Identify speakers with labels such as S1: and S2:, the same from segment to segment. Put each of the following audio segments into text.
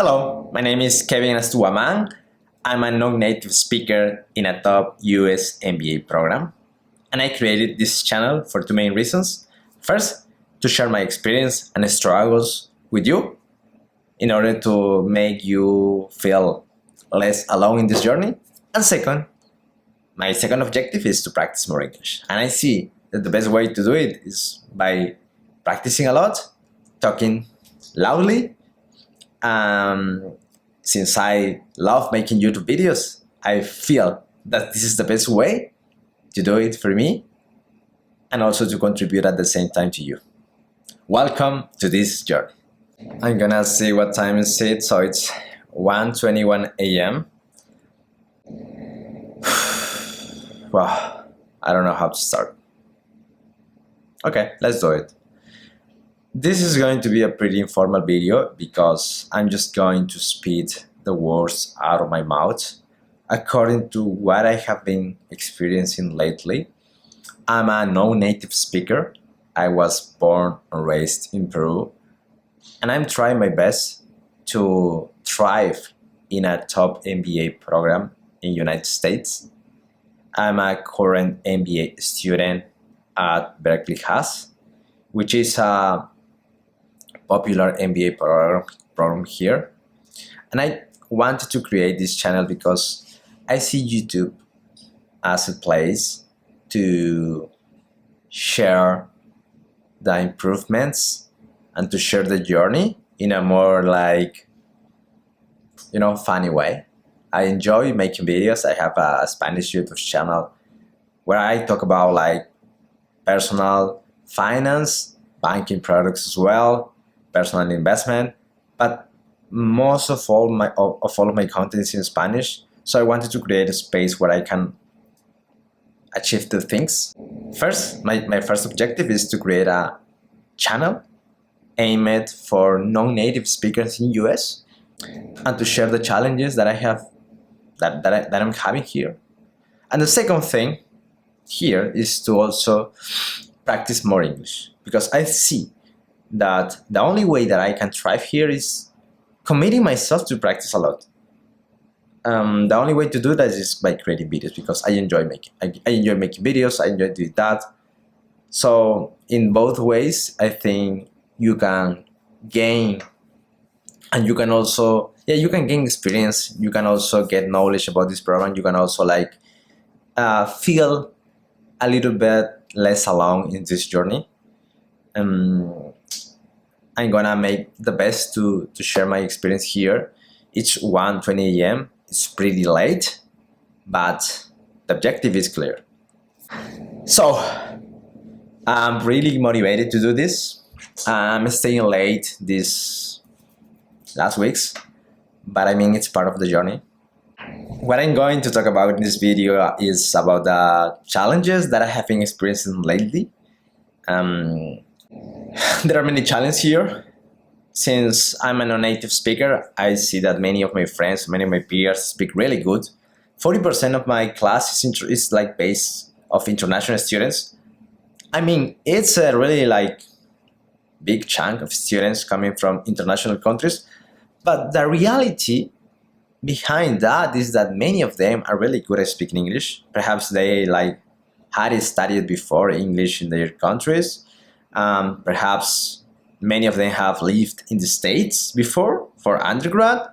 S1: Hello, my name is Kevin Astuaman. I'm a non-native speaker in a top US MBA program. And I created this channel for two main reasons. First, to share my experience and struggles with you in order to make you feel less alone in this journey. And second, my second objective is to practice more English. And I see that the best way to do it is by practicing a lot, talking loudly. Since I love making YouTube videos, I feel that this is the best way to do it for me and also to contribute at the same time to you. Welcome to this journey. I'm gonna see what time is it. So it's 1:21 a.m. Wow, I don't know how to start. Okay, let's do it. This is going to be a pretty informal video because I'm just going to spit the words out of my mouth according to what I have been experiencing lately. I'm a non-native speaker. I was born and raised in Peru, and I'm trying my best to thrive in a top MBA program in the United States. I'm a current MBA student at Berkeley Haas, which is a popular MBA program here. And I wanted to create this channel because I see YouTube as a place to share the improvements and to share the journey in a more funny way. I enjoy making videos. I have a Spanish YouTube channel where I talk about personal finance, banking products as well, personal investment, but most of all of my content is in Spanish. So I wanted to create a space where I can achieve two things. First, my first objective is to create a channel aimed for non-native speakers in US and to share the challenges that I have that I'm having here. And the second thing here is to also practice more English, because I see that the only way that I can thrive here is committing myself to practice a lot. The only way to do that is by creating videos, because I enjoy making videos. I enjoy doing that. So in both ways, I think you can gain, and you can also you can gain experience. You can also get knowledge about this program. You can also feel a little bit less alone in this journey. I'm gonna make the best to share my experience here. It's 1:20 a.m. It's pretty late, but the objective is clear. So I'm really motivated to do this. I'm staying late these last weeks, but I mean, it's part of the journey. What I'm going to talk about in this video is about the challenges that I have been experiencing lately. There are many challenges here. Since I'm a non-native speaker, I see that many of my friends, many of my peers speak really good. 40% of my class is based of international students. I mean, it's a really big chunk of students coming from international countries. But the reality behind that is that many of them are really good at speaking English. Perhaps they had studied before English in their countries. Perhaps many of them have lived in the States before for undergrad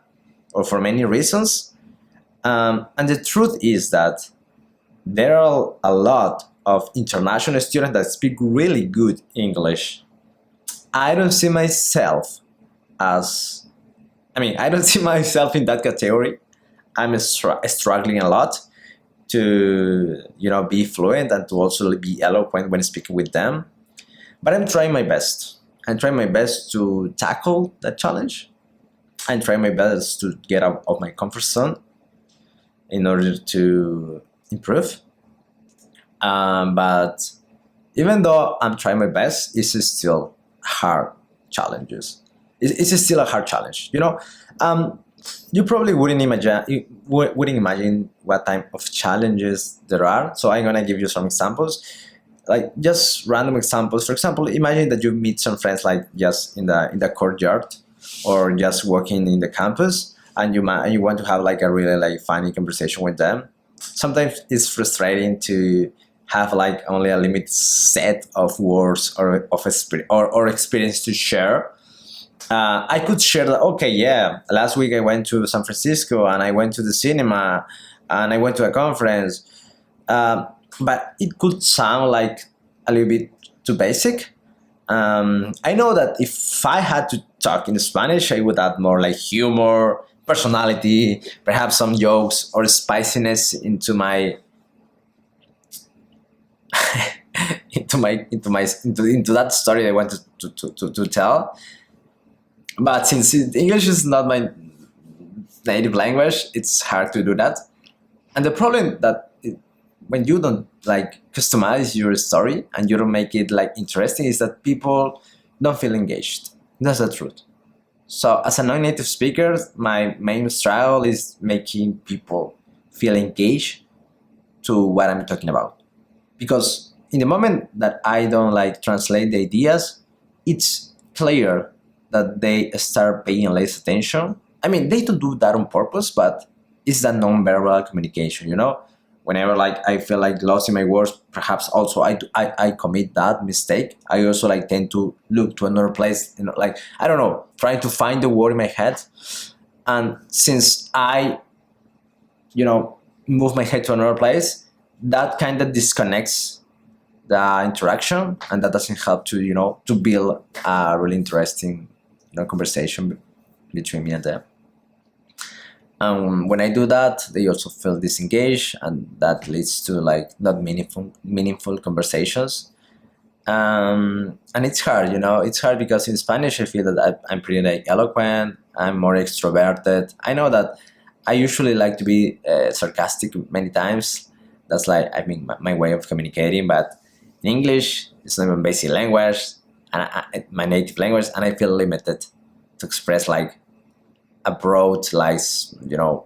S1: or for many reasons. And the truth is that there are a lot of international students that speak really good English. I don't see myself in that category. I'm struggling a lot to be fluent and to also be eloquent when speaking with them. But I'm trying my best. I'm trying my best to tackle that challenge. I'm trying my best to get out of my comfort zone in order to improve. But even though I'm trying my best, it's still hard challenges. It's still a hard challenge. You probably wouldn't imagine what type of challenges there are. So I'm gonna give you some examples. Just random examples. For example, imagine that you meet some friends just in the courtyard or just walking in the campus, and you want to have like a really like funny conversation with them. Sometimes it's frustrating to have like only a limited set of words or experience to share. I could share that. Okay, yeah, last week I went to San Francisco and I went to the cinema and I went to a conference. But it could sound like a little bit too basic. I know that if I had to talk in Spanish, I would add more like humor, personality, perhaps some jokes or spiciness into that story I wanted to tell. But since English is not my native language, it's hard to do that. And the problem that when you don't like customize your story and you don't make it like interesting is that people don't feel engaged. That's the truth. So as a non-native speaker, my main struggle is making people feel engaged to what I'm talking about. Because in the moment that I don't like translate the ideas, it's clear that they start paying less attention. I mean, they don't do that on purpose, but it's that non-verbal communication, you know? Whenever like I feel like lost in my words, perhaps also I commit that mistake. I also like tend to look to another place, you know, like, I don't know, trying to find the word in my head. And since I, you know, move my head to another place, that kind of disconnects the interaction, and that doesn't help to, you know, to build a really interesting, you know, conversation between me and them. When I do that, they also feel disengaged, and that leads to like not meaningful conversations. And it's hard, you know. It's hard because in Spanish, I feel that I'm pretty like eloquent. I'm more extroverted. I know that I usually like to be sarcastic many times. That's like, I mean, my way of communicating. But in English, it's not my basic language, and my native language, and I feel limited to express like a broad, like, you know,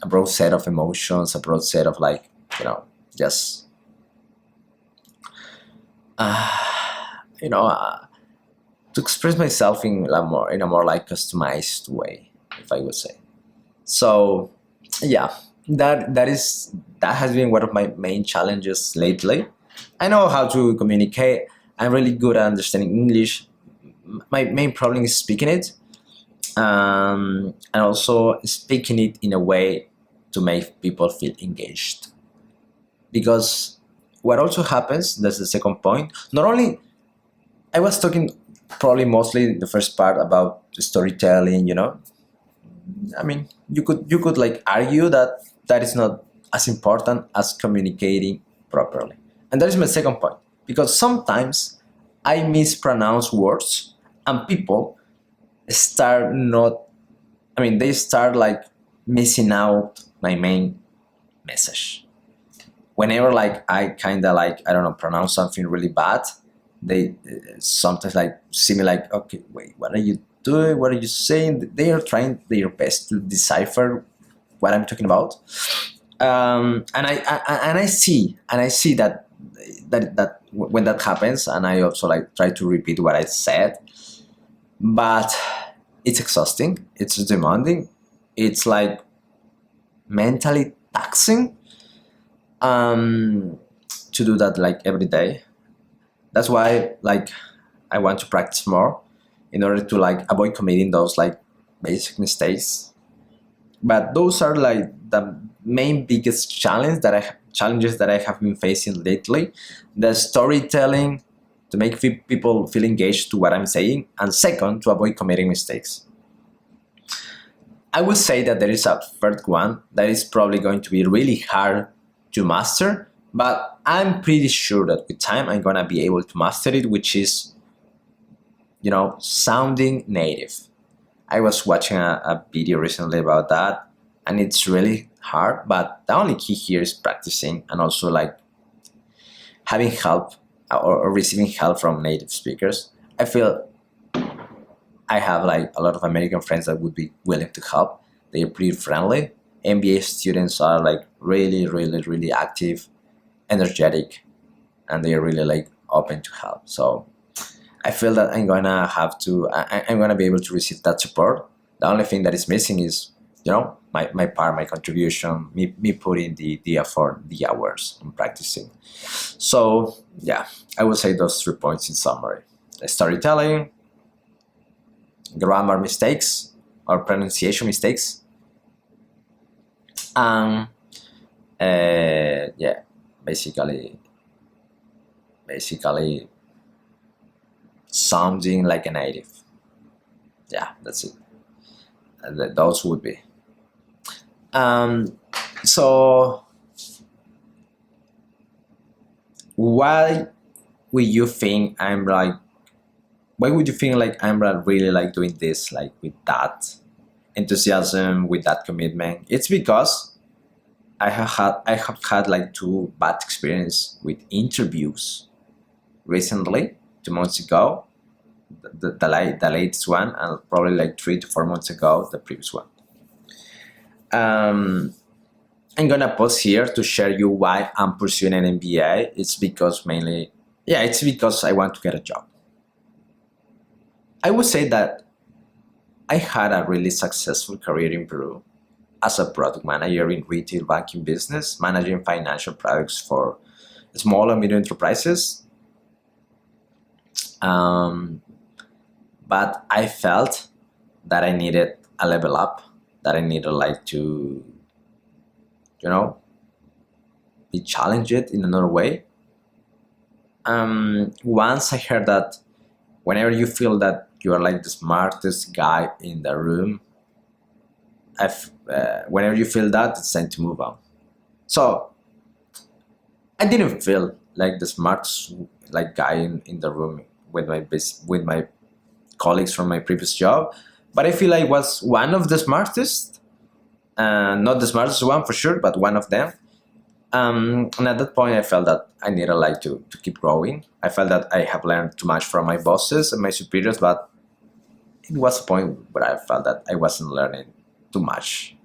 S1: a broad set of emotions, a broad set of like, you know, just, you know, to express myself in a more like customized way, if I would say. So, yeah, that has been one of my main challenges lately. I know how to communicate. I'm really good at understanding English. My main problem is speaking it, and also speaking it in a way to make people feel engaged. Because what also happens, that's the second point, not only, I was talking probably mostly the first part about storytelling, you know. I mean, you could like argue that that is not as important as communicating properly. And that is my second point, because sometimes I mispronounce words and people start not, I mean, they start like missing out my main message. Whenever like I kind of like, I don't know, pronounce something really bad, they sometimes like see me like, okay, wait, what are you doing? What are you saying? They are trying their best to decipher what I'm talking about. And I see that when that happens, and I also like try to repeat what I said, but it's exhausting, it's demanding, it's like mentally taxing, to do that like every day. That's why like I want to practice more in order to like avoid committing those like basic mistakes. But those are like the main biggest challenges that I have been facing lately. The storytelling, to make people feel engaged to what I'm saying, and second, to avoid committing mistakes. I would say that there is a third one that is probably going to be really hard to master, but I'm pretty sure that with time I'm gonna be able to master it, which is, you know, sounding native. I was watching a video recently about that, and it's really hard, but the only key here is practicing, and also like having help or receiving help from native speakers. I feel I have like a lot of American friends that would be willing to help. They're pretty friendly. MBA students are like really, really, really active, energetic, and they're really like open to help. So I feel that I'm gonna be able to receive that support. The only thing that is missing is, my part, my contribution, me putting the effort, the hours, and practicing. So yeah, I would say those 3 points in summary: storytelling, grammar mistakes or pronunciation mistakes, and yeah, basically sounding like a native. Yeah, that's it. Those would be. Um, so why would you think I'm like? Why would you think like I'm like really like doing this like with that enthusiasm, with that commitment? It's because I have had like two bad experience with interviews recently, 2 months ago, the latest one, and probably like 3 to 4 months ago, the previous one. Um, I'm gonna pause here to share you why I'm pursuing an MBA. It's because I want to get a job. I would say that I had a really successful career in Peru as a product manager in retail banking business, managing financial products for small and medium enterprises. Um, but I felt that I needed a level up, that I needed like to, you know, be challenged in another way. Once I heard that whenever you feel that you are like the smartest guy in the room, whenever you feel that, it's time to move on. So I didn't feel like the smartest like guy in the room with my colleagues from my previous job, but I feel I was one of the smartest, not the smartest one for sure, but one of them. And at that point, I felt that I needed like to keep growing. I felt that I have learned too much from my bosses and my superiors, but it was a point where I felt that I wasn't learning too much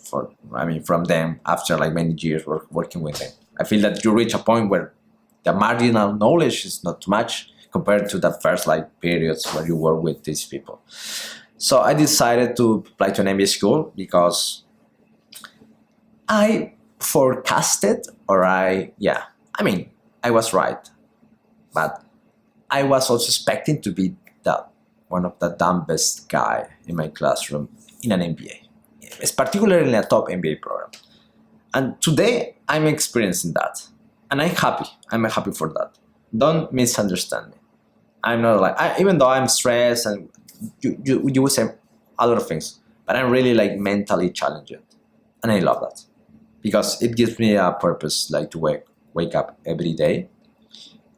S1: from them after like many years working with them. I feel that you reach a point where the marginal knowledge is not too much compared to the first like periods where you work with these people. So I decided to apply to an MBA school because I forecasted, I was right, but I was also expecting to be the one of the dumbest guy in my classroom in an MBA. It's particularly in a top MBA program. And today I'm experiencing that. And I'm happy. I'm happy for that. Don't misunderstand me. I'm not like, even though I'm stressed and you would say a lot of things, but I'm really like mentally challenged. And I love that because it gives me a purpose, like to wake up every day.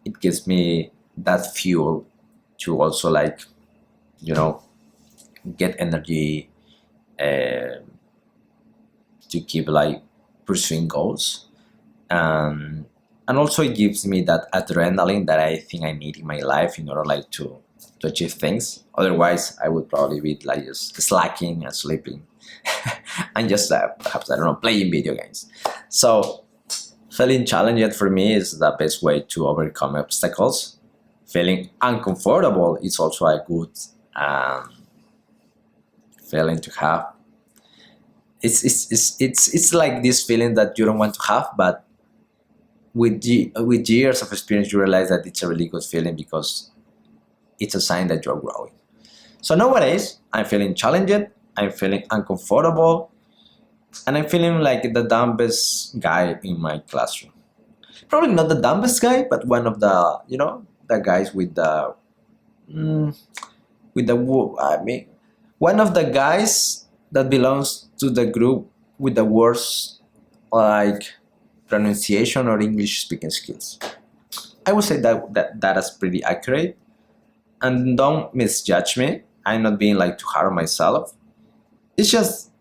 S1: It gives me that fuel to also like, get energy, to keep like pursuing goals. And also it gives me that adrenaline that I think I need in my life in order like to achieve things. Otherwise, I would probably be like just slacking and sleeping and just perhaps, I don't know, playing video games. So feeling challenged for me is the best way to overcome obstacles. Feeling uncomfortable is also a good feeling to have. It's like this feeling that you don't want to have, but with years of experience, you realize that it's a really good feeling because it's a sign that you're growing. So nowadays, I'm feeling challenged, I'm feeling uncomfortable, and I'm feeling like the dumbest guy in my classroom. Probably not the dumbest guy, but one of the, the guys one of the guys that belongs to the group with the worst like pronunciation or English speaking skills. I would say that is pretty accurate. And don't misjudge me. I'm not being like too hard on myself. It's just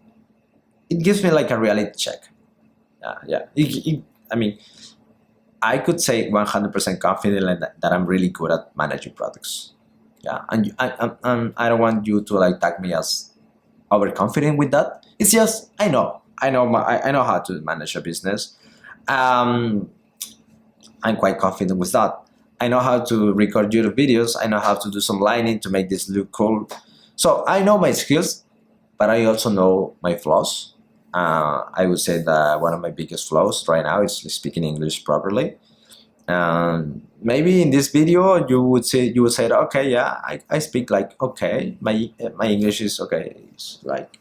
S1: it gives me like a reality check. Yeah. I could say 100% confident that I'm really good at managing products. Yeah, and I don't want you to like tag me as overconfident with that. It's just I know how to manage a business. I'm quite confident with that. I know how to record YouTube videos. I know how to do some lighting to make this look cool. So I know my skills, but I also know my flaws. I would say that one of my biggest flaws right now is speaking English properly. Maybe in this video you would say okay, yeah, I speak like okay, my English is okay, it's like,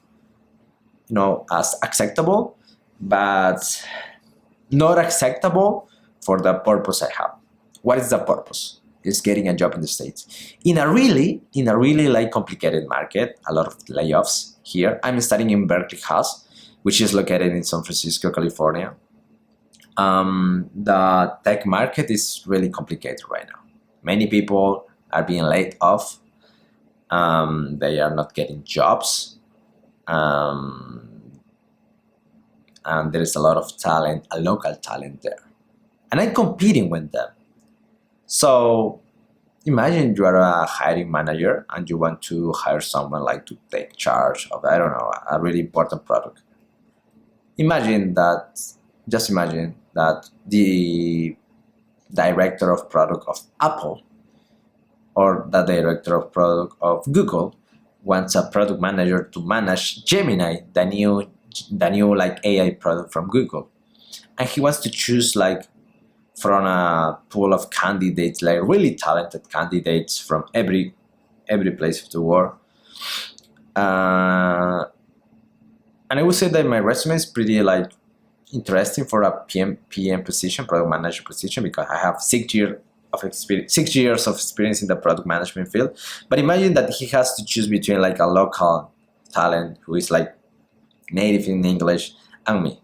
S1: as acceptable, but not acceptable for the purpose I have. What is the purpose? Is getting a job in the States in a really like complicated market, a lot of layoffs here. I'm studying in Berkeley House, which is located in San Francisco, California. The tech market is really complicated right now. Many people are being laid off. They are not getting jobs. And there is a lot of talent, a local talent there. And I'm competing with them. So imagine you are a hiring manager and you want to hire someone like to take charge of, I don't know, a really important product. Just imagine that the director of product of Apple or the director of product of Google wants a product manager to manage Gemini, the new like AI product from Google. And he wants to choose like from a pool of candidates, like really talented candidates from every place of the world. And I would say that my resume is pretty like interesting for a PM position, product manager position, because I have 6 years of experience in the product management field. But imagine that he has to choose between like a local talent who is like native in English and me.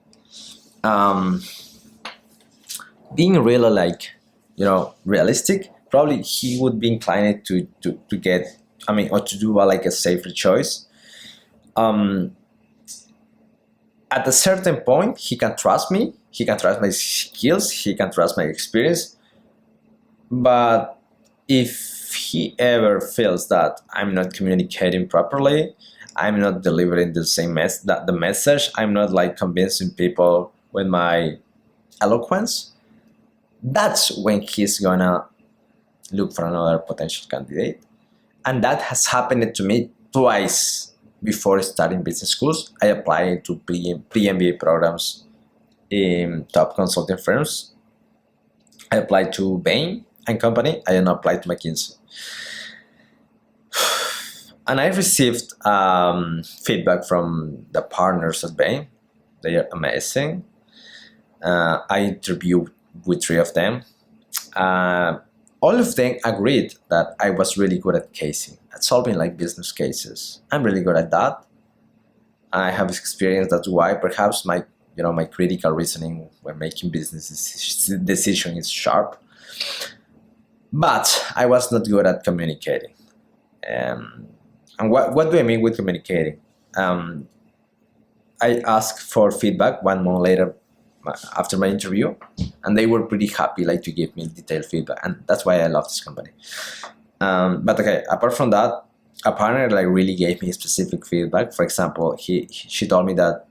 S1: Being really like, realistic, probably he would be inclined to get, or to do like a safer choice. At a certain point, he can trust me, he can trust my skills, he can trust my experience. But if he ever feels that I'm not communicating properly, I'm not delivering the same the message, I'm not like convincing people with my eloquence, that's when he's gonna look for another potential candidate. And that has happened to me twice before starting business schools. I applied to pre-MBA programs in top consulting firms. I applied to Bain and Company. I did not apply to McKinsey. And I received feedback from the partners at Bain. They are amazing. I interviewed with 3 of them. All of them agreed that I was really good at casing, at solving like business cases. I'm really good at that. I have experience. That's why perhaps my critical reasoning when making business decision is sharp. But I was not good at communicating. And what do I mean with communicating? I asked for feedback 1 month later after my interview, and they were pretty happy like to give me detailed feedback, and that's why I love this company. But okay, apart from that, a partner like really gave me specific feedback. For example, she told me that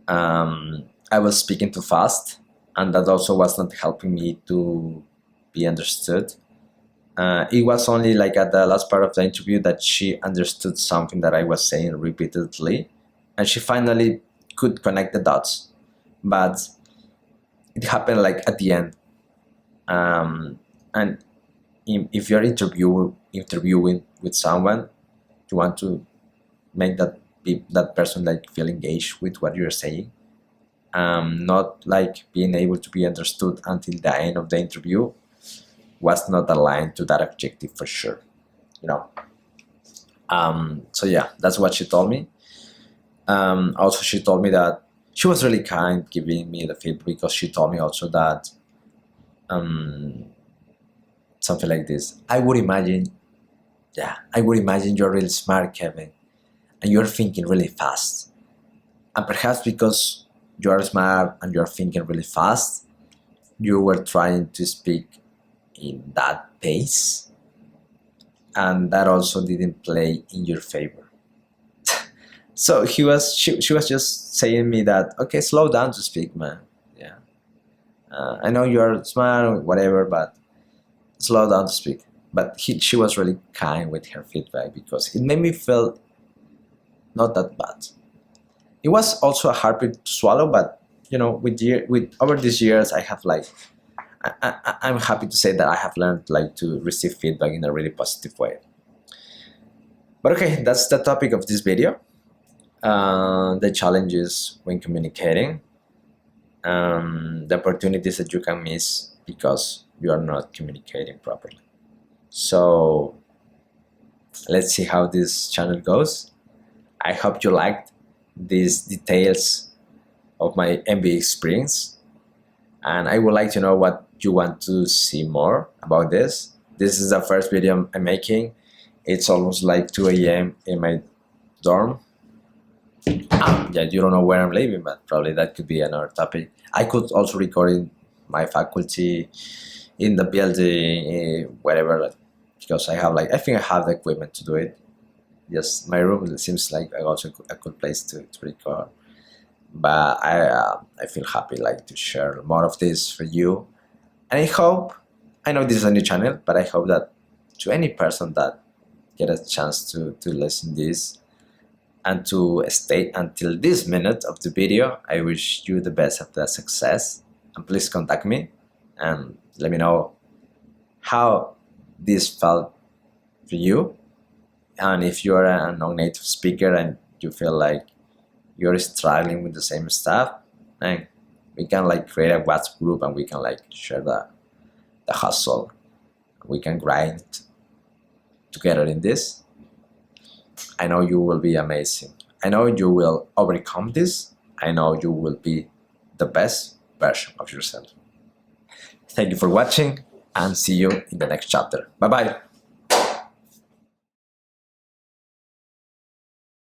S1: I was speaking too fast, and that also was not helping me to be understood. It was only like at the last part of the interview that she understood something that I was saying repeatedly, and she finally could connect the dots. But it happened like at the end. And if you're interviewing with someone, you want to make that person like feel engaged with what you're saying. Not like being able to be understood until the end of the interview was not aligned to that objective for sure. So yeah, that's what she told me. Also, she told me that she was really kind giving me the feedback, because she told me also that something like this. I would imagine you're really smart, Kevin, and you're thinking really fast. And perhaps because you're smart and you're thinking really fast, you were trying to speak in that pace, and that also didn't play in your favor. So she was just saying me that, okay, slow down to speak, man. Yeah, I know you're smart, whatever, but slow down to speak. But she was really kind with her feedback because it made me feel not that bad. It was also a hard pill to swallow, but with over these years, I have like I'm happy to say that I have learned like to receive feedback in a really positive way. But okay, that's the topic of this video. The challenges when communicating, the opportunities that you can miss because you are not communicating properly. So let's see how this channel goes. I hope you liked these details of my MBA experience, and I would like to know what you want to see more about this. This is the first video I'm making. It's almost like 2 a.m. in my dorm. Yeah, you don't know where I'm living, but probably that could be another topic. I could also record in my faculty, in the building, wherever, because I think I have the equipment to do it. Yes, my room seems like also a good place to record. But I feel happy like to share more of this for you. And I know this is a new channel, but I hope that to any person that get a chance to listen this and to stay until this minute of the video, I wish you the best of the success. And please contact me and let me know how this felt for you. And if you're a non-native speaker and you feel like you're struggling with the same stuff, and we can like create a WhatsApp group and we can like share the hustle. We can grind together in this. I know you will be amazing. I know you will overcome this. I know you will be the best version of yourself. Thank you for watching and see you in the next chapter. Bye bye.